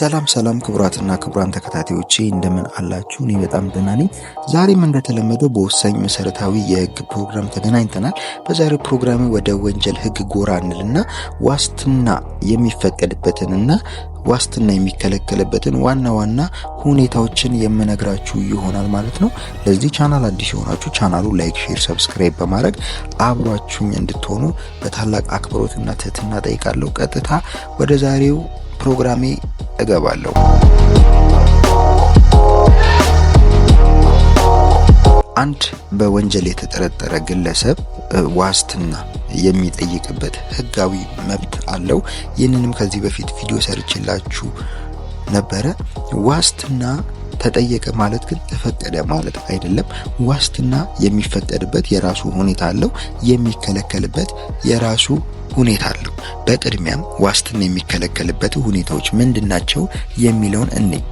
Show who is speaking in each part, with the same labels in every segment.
Speaker 1: ሰላም ክቡራትና ክቡራን ተከታታዮቼ እንደምን አላችሁ? እኔ በጣም ደህና ነኝ። ዛሬም እንደተለመደው በወሳኝ መሰረታዊ የህግ ፕሮግራም ተገናኝተናል። በዛሬው ፕሮግራም ወደ ወንጀል ህግ ጎራ እንልና ዋስትና የሚፈቀድበትንና ዋስትና የሚከለከልበትን ዋና ሁኔታዎችን የምነግራችሁ ይሆናል ማለት ነው። ለዚህ ቻናል አዲስ የሆናችሁ ቻናሉ ላይክ፣ ሼር፣ ሰብስክራይብ በማድረግ አብራችሁኝ እንድትሆኑ በታላቅ አክብሮትና ትህትና ጠይቃለሁ። ቀጥታ ወደ ዛሬው ፕሮግራሜ እገባለሁ። አንድ በወንጀል የተጠረጠረ ግለሰብ ዋስትና የሚጠይቅበት ህጋዊ መብት አለው። ይህንንም ከዚህ በፊት ቪዲዮ ሰርችላችሁ ነበረ። ዋስትና ተጠየቀ ማለት ግን ተፈቀደ ማለት አይደለም። ዋስትና የሚፈቀድበት የራሱ ሁኔታ አለው፣ የሚከለከልበት የራሱ ሁኔታ አለው። በቅድሚያም ዋስትና የሚከለከልበት ሁኔታዎች ምንድናቸው የሚለውን እንይ።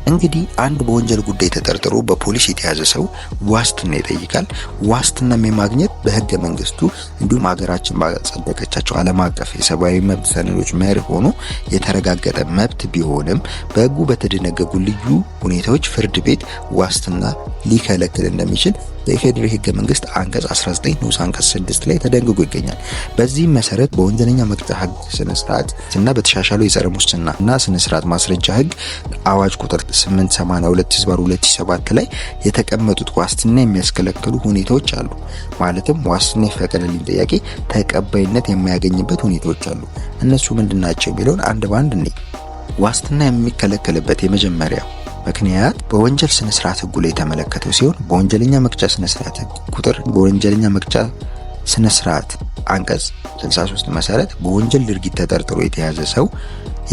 Speaker 1: እንግዲህ አንድ በወንጀል ጉዳይ ተጠርጥሮ በፖሊስ የተያዘ ሰው ዋስትና ይጠይቃል። ዋስትናም የማግኘት በህገ መንግስቱ እንዲሁም ሀገራችን ባጸደቀቻቸው ዓለም አቀፍ የሰብአዊ መብት ሰነዶች መርህ ሆኖ የተረጋገጠ መብት ቢሆንም በህጉ በተደነገጉ ልዩ ሁኔታዎች ፍርድ ቤት ዋስትና ሊከለክል እንደሚችል በኢፌዴሪ ህገ መንግስት አንቀጽ 19 ንዑስ አንቀጽ 6 ላይ ተደንግጎ ይገኛል። በዚህም መሰረት በወንጀለኛ መቅጫ ህግ ስነ ስርዓት እና በተሻሻለው የጸረ ሙስናና ስነ ስርዓት ማስረጃ ህግ አዋጅ ቁጥር 882/2007 ላይ የተቀመጡት ዋስትና የሚያስከለክሉ ሁኔታዎች አሉ። ማለትም ዋስትና ይፈቀድልኝ ጥያቄ ተቀባይነት የማያገኝበት ሁኔታዎች አሉ። እነሱ ምንድናቸው የሚለውን አንድ ባንድ እንይ። ዋስትና የሚከለከልበት የመጀመሪያው ምክንያት በወንጀል ስነ ስርዓት ህጉ ላይ የተመለከተው ሲሆን በወንጀለኛ መቅጫ ስነ ስርዓት ህግ ቁጥር በወንጀለኛ መቅጫ ስነ ስርዓት አንቀጽ 63 መሰረት በወንጀል ድርጊት ተጠርጥሮ የተያዘ ሰው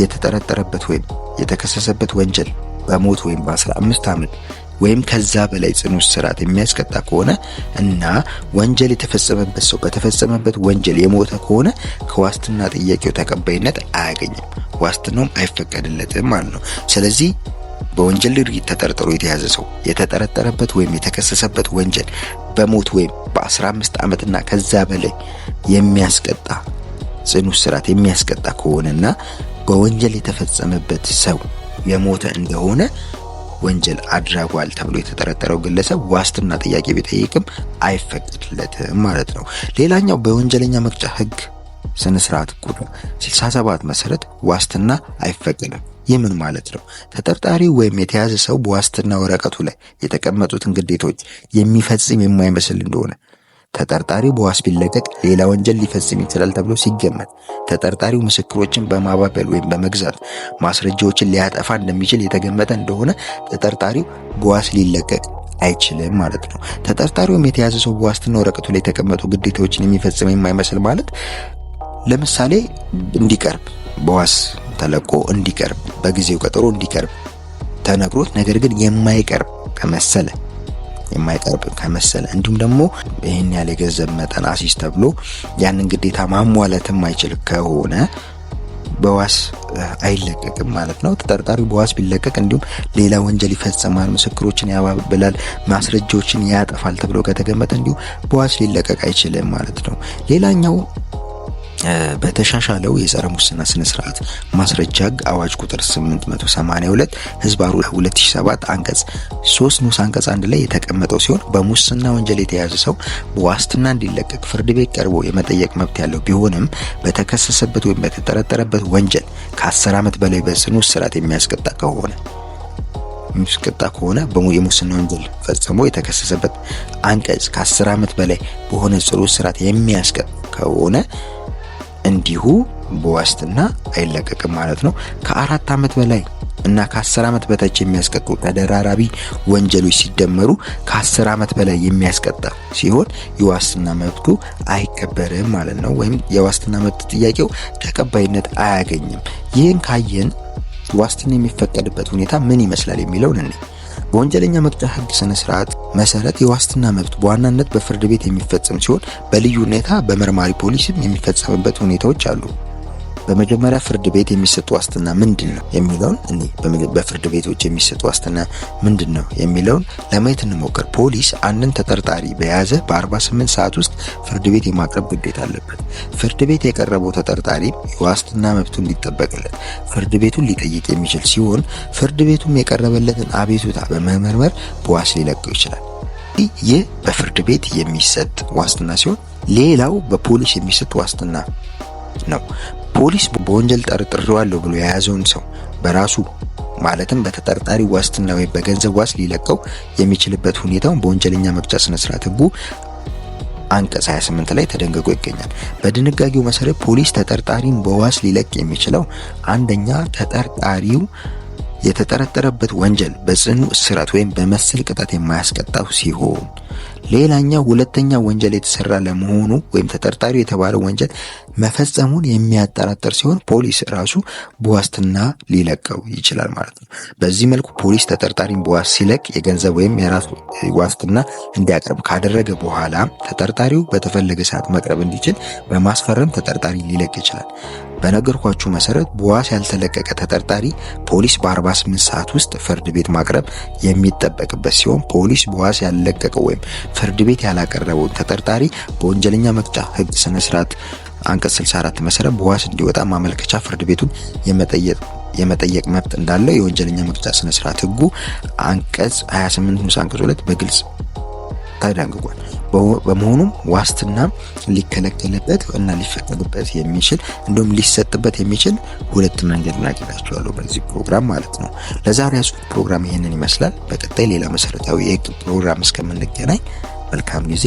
Speaker 1: የተጠረጠረበት ወይም የተከሰሰበት ወንጀል በሞት ወይም በ15 ዓመት ወይም ከዛ በላይ ጽኑ እስራት የሚያስቀጣ ከሆነ እና ወንጀል የተፈጸመበት ሰው በተፈጸመበት ወንጀል የሞተ ከሆነ ከዋስትና ጥያቄው ተቀባይነት አያገኝም፣ ዋስትናውም አይፈቀድለትም ማለት ነው። ስለዚህ በወንጀል ድርጊት ተጠርጥሮ የተያዘ ሰው የተጠረጠረበት ወይም የተከሰሰበት ወንጀል በሞት ወይም በ15 ዓመትና ከዛ በላይ የሚያስቀጣ ጽኑ እስራት የሚያስቀጣ ከሆነና በወንጀል የተፈጸመበት ሰው የሞተ እንደሆነ ወንጀል አድራጓል ተብሎ የተጠረጠረው ግለሰብ ዋስትና ጥያቄ ቢጠይቅም አይፈቀድለትም ማለት ነው። ሌላኛው በወንጀለኛ መቅጫ ህግ ስነ ስርዓት ቁጥር 67 መሰረት ዋስትና አይፈቀድም። ይህ ምን ማለት ነው? ተጠርጣሪው ወይም የተያዘ ሰው በዋስትና ወረቀቱ ላይ የተቀመጡትን ግዴታዎች የሚፈጽም የማይመስል እንደሆነ ተጠርጣሪው በዋስ ቢለቀቅ ሌላ ወንጀል ሊፈጽም ይችላል ተብሎ ሲገመት ተጠርጣሪው ምስክሮችን በማባበል ወይም በመግዛት ማስረጃዎችን ሊያጠፋ እንደሚችል የተገመተ እንደሆነ ተጠርጣሪው በዋስ ሊለቀቅ አይችልም ማለት ነው። ተጠርጣሪውም የተያዘ ሰው በዋስትና ወረቀቱ ላይ የተቀመጡ ግዴታዎችን የሚፈጽም የማይመስል ማለት ለምሳሌ እንዲቀርብ በዋስ ተለቆ እንዲቀርብ በጊዜው ቀጠሮ እንዲቀርብ ተነግሮት ነገር ግን የማይቀርብ ከመሰለ እንዲሁም ደግሞ ይሄን ያለ ገንዘብ መጠን አሲስ ተብሎ ያንን ግዴታ ማሟላት የማይችል ከሆነ በዋስ አይለቀቅም ማለት ነው። ተጠርጣሪው በዋስ ቢለቀቅ እንዲሁም ሌላ ወንጀል ይፈጽማል፣ ምስክሮችን ያባብላል፣ ማስረጃዎችን ያጠፋል ተብሎ ከተገመተ እንዲሁ በዋስ ሊለቀቅ አይችልም ማለት ነው። ሌላኛው በተሻሻለው የጸረ ሙስና ስነ ስርዓት ማስረጃ ህግ አዋጅ ቁጥር 882/2007 አንቀጽ 3 ንዑስ አንቀጽ 1 ላይ የተቀመጠው ሲሆን በሙስና ወንጀል የተያዘ ሰው በዋስትና እንዲለቀቅ ፍርድ ቤት ቀርቦ የመጠየቅ መብት ያለው ቢሆንም በተከሰሰበት ወይም በተጠረጠረበት ወንጀል ከ10 ዓመት በላይ በጽኑ እስራት የሚያስቀጣ ከሆነ የሙስና ወንጀል ፈጽሞ የተከሰሰበት አንቀጽ ከ10 ዓመት በላይ በሆነ ጽኑ እስራት የሚያስቀጣ ከሆነ እንዲሁ በዋስትና አይለቀቅም ማለት ነው። ከ4 ዓመት በላይ እና ከ10 ዓመት በታች የሚያስቀጡ ተደራራቢ ወንጀሎች ሲደመሩ ከ10 ዓመት በላይ የሚያስቀጣ ሲሆን የዋስትና መብቱ አይከበርም ማለት ነው። ወይም የዋስትና መብት ጥያቄው ተቀባይነት አያገኝም። ይህን ካየን ዋስትና የሚፈቀድበት ሁኔታ ምን ይመስላል የሚለውን እንይ። በወንጀለኛ መቅጫ ህግ ስነ ስርዓት መሰረት የዋስትና መብት በዋናነት በፍርድ ቤት የሚፈጸም ሲሆን በልዩ ሁኔታ በመርማሪ ፖሊስም የሚፈጸምበት ሁኔታዎች አሉ። በመጀመሪያ ፍርድ ቤት የሚሰጥ ዋስትና ምንድነው የሚለውን በፍርድ ቤቶች የሚሰጥ ዋስትና ምንድነው የሚለውን ለማየት እንሞክር። ፖሊስ አንድን ተጠርጣሪ በያዘ በ48 ሰዓት ውስጥ ፍርድ ቤት የማቅረብ ግዴታ አለበት። ፍርድ ቤት የቀረበው ተጠርጣሪ የዋስትና መብቱን ሊጠበቅለት ፍርድ ቤቱን ሊጠይቅ የሚችል ሲሆን ፍርድ ቤቱም የቀረበለትን አቤቱታ በመመርመር በዋስ ሊለቀው ይችላል። ይህ በፍርድ ቤት የሚሰጥ ዋስትና ሲሆን ሌላው በፖሊስ የሚሰጥ ዋስትና ነው። ፖሊስ በወንጀል ጠርጥሬዋለሁ ብሎ የያዘውን ሰው በራሱ ማለትም በተጠርጣሪ ዋስትና ወይም በገንዘብ ዋስ ሊለቀው የሚችልበት ሁኔታውን በወንጀለኛ መቅጫ ስነ ስርዓት ህጉ አንቀጽ 28 ላይ ተደንግጎ ይገኛል። በድንጋጌው መሰረት ፖሊስ ተጠርጣሪን በዋስ ሊለቅ የሚችለው አንደኛ ተጠርጣሪው የተጠረጠረበት ወንጀል በጽኑ እስራት ወይም በመሰል ቅጣት የማያስቀጣው ሲሆን ሌላኛው ሁለተኛ ወንጀል የተሰራ ለመሆኑ ወይም ተጠርጣሪው የተባለው ወንጀል መፈጸሙን የሚያጠራጥር ሲሆን ፖሊስ ራሱ በዋስትና ሊለቀው ይችላል ማለት ነው። በዚህ መልኩ ፖሊስ ተጠርጣሪን በዋስ ሲለቅ የገንዘብ ወይም የራስ ዋስትና እንዲያቀርብ ካደረገ በኋላ ተጠርጣሪው በተፈለገ ሰዓት መቅረብ እንዲችል በማስፈረም ተጠርጣሪ ሊለቅ ይችላል። በነገርኳችሁ መሰረት በዋስ ያልተለቀቀ ተጠርጣሪ ፖሊስ በ48 ሰዓት ውስጥ ፍርድ ቤት ማቅረብ የሚጠበቅበት ሲሆን ፖሊስ በዋስ ያልለቀቀው ወይም ፍርድ ቤት ያላቀረበው ተጠርጣሪ በወንጀለኛ መቅጫ ህግ ስነ ስርዓት አንቀጽ 64 መሰረት በዋስ እንዲወጣ ማመልከቻ ፍርድ ቤቱን የመጠየቅ መብት እንዳለው የወንጀለኛ መቅጫ ስነ ስርዓት ህጉ አንቀጽ 28 ንዑስ አንቀጽ 2 በግልጽ ተደንግጓል። በመሆኑም ዋስትና ሊከለከልበት እና ሊፈቀድበት የሚችል እንዲሁም ሊሰጥበት የሚችል ሁለት መንገድ እናገኛቸዋለሁ በዚህ ፕሮግራም ማለት ነው። ለዛሬ ያስኩት ፕሮግራም ይሄንን ይመስላል። በቀጣይ ሌላ መሰረታዊ የህግ ፕሮግራም እስከምንገናኝ መልካም ጊዜ